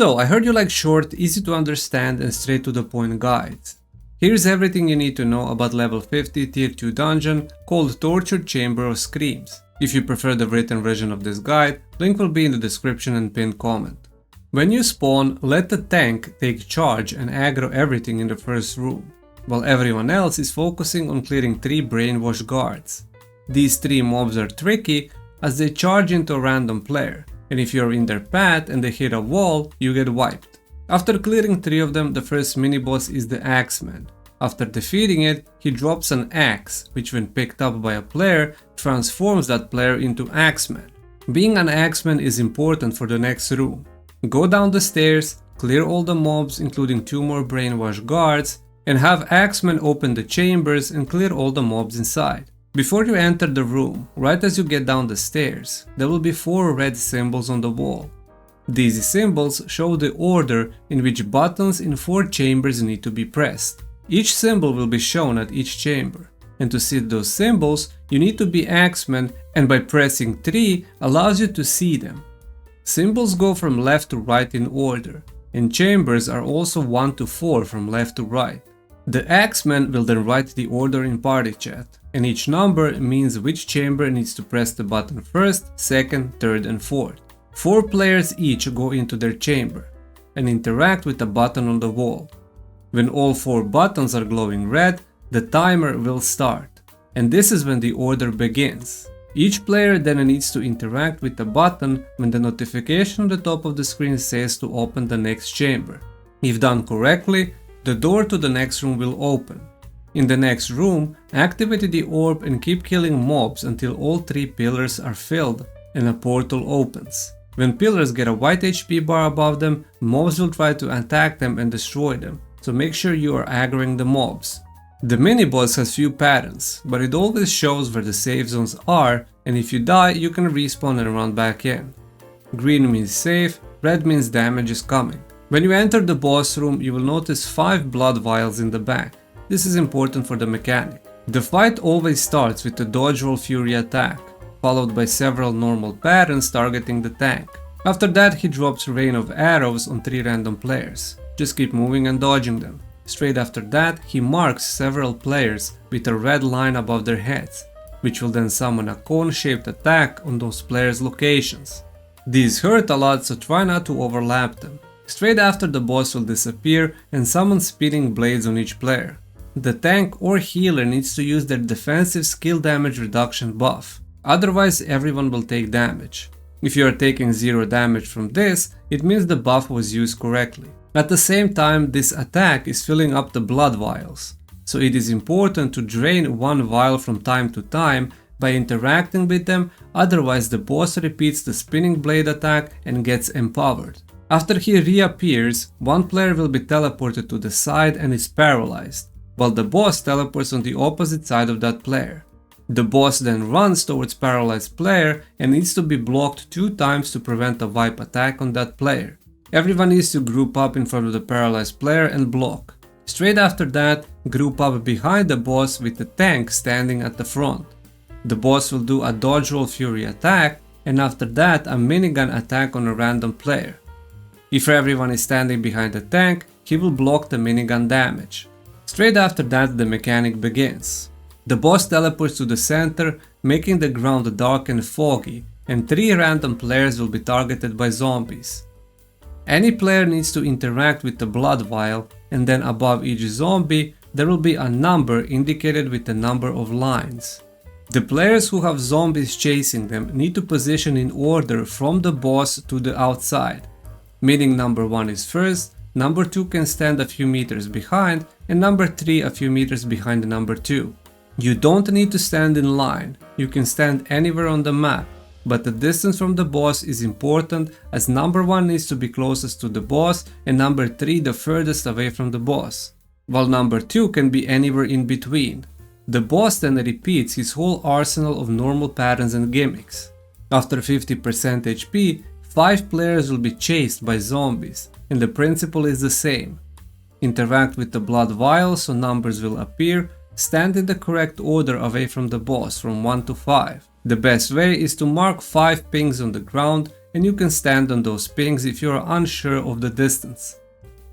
So, I heard you like short, easy to understand and straight to the point guides. Here's everything you need to know about level 50 tier 2 dungeon called Tortured Chamber of Screams. If you prefer the written version of this guide, link will be in the description and pinned comment. When you spawn, let the tank take charge and aggro everything in the first room, while everyone else is focusing on clearing 3 brainwash guards. These 3 mobs are tricky as they charge into a random player, and if you're in their path and they hit a wall, you get wiped. After clearing 3 of them, the first mini-boss is the Axeman. After defeating it, he drops an axe, which when picked up by a player, transforms that player into Axeman. Being an Axeman is important for the next room. Go down the stairs, clear all the mobs including 2 more brainwash guards, and have Axeman open the chambers and clear all the mobs inside. Before you enter the room, right as you get down the stairs, there will be 4 red symbols on the wall. These symbols show the order in which buttons in 4 chambers need to be pressed. Each symbol will be shown at each chamber, and to see those symbols, you need to be Axeman, and by pressing 3 allows you to see them. Symbols go from left to right in order, and chambers are also 1 to 4 from left to right. The Axeman will then write the order in party chat, and each number means which chamber needs to press the button first, second, third and fourth. 4 players each go into their chamber and interact with the button on the wall. When all 4 buttons are glowing red, the timer will start, and this is when the order begins. Each player then needs to interact with the button when the notification on the top of the screen says to open the next chamber. If done correctly, the door to the next room will open. In the next room, activate the orb and keep killing mobs until all 3 pillars are filled and a portal opens. When pillars get a white HP bar above them, mobs will try to attack them and destroy them, so make sure you are aggroing the mobs. The mini-boss has few patterns, but it always shows where the safe zones are, and if you die you can respawn and run back in. Green means safe, red means damage is coming. When you enter the boss room, you will notice 5 blood vials in the back. This is important for the mechanic. The fight always starts with the dodge roll fury attack, followed by several normal patterns targeting the tank. After that he drops rain of arrows on 3 random players. Just keep moving and dodging them. Straight after that he marks several players with a red line above their heads, which will then summon a cone-shaped attack on those players' locations. These hurt a lot, so try not to overlap them. Straight after the boss will disappear and summon spinning blades on each player. The tank or healer needs to use their defensive skill damage reduction buff, otherwise everyone will take damage. If you are taking 0 damage from this, it means the buff was used correctly. At the same time, this attack is filling up the blood vials, so it is important to drain 1 vial from time to time by interacting with them, otherwise the boss repeats the spinning blade attack and gets empowered. After he reappears, 1 player will be teleported to the side and is paralyzed, while the boss teleports on the opposite side of that player. The boss then runs towards paralyzed player and needs to be blocked 2 times to prevent a wipe attack on that player. Everyone needs to group up in front of the paralyzed player and block. Straight after that, group up behind the boss with the tank standing at the front. The boss will do a dodge roll fury attack, and after that a minigun attack on a random player. If everyone is standing behind the tank, he will block the minigun damage. Straight after that the mechanic begins. The boss teleports to the center, making the ground dark and foggy, and 3 random players will be targeted by zombies. Any player needs to interact with the blood vial, and then above each zombie there will be a number indicated with the number of lines. The players who have zombies chasing them need to position in order from the boss to the outside, meaning number 1 is first, number 2 can stand a few meters behind, and number 3 a few meters behind number 2. You don't need to stand in line, you can stand anywhere on the map, but the distance from the boss is important as number 1 needs to be closest to the boss and number 3 the furthest away from the boss, while number 2 can be anywhere in between. The boss then repeats his whole arsenal of normal patterns and gimmicks. After 50% HP, 5 players will be chased by zombies, and the principle is the same. Interact with the blood vial so numbers will appear, stand in the correct order away from the boss from 1 to 5. The best way is to mark 5 pings on the ground and you can stand on those pings if you are unsure of the distance.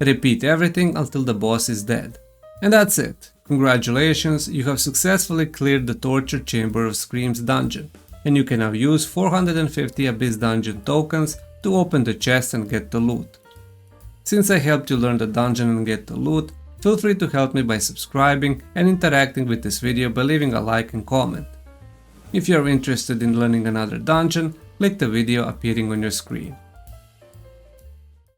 Repeat everything until the boss is dead. And that's it. Congratulations, you have successfully cleared the Torture Chamber of Screams dungeon, and you can now use 450 Abyss Dungeon tokens to open the chest and get the loot. Since I helped you learn the dungeon and get the loot, feel free to help me by subscribing and interacting with this video by leaving a like and comment. If you are interested in learning another dungeon, click the video appearing on your screen.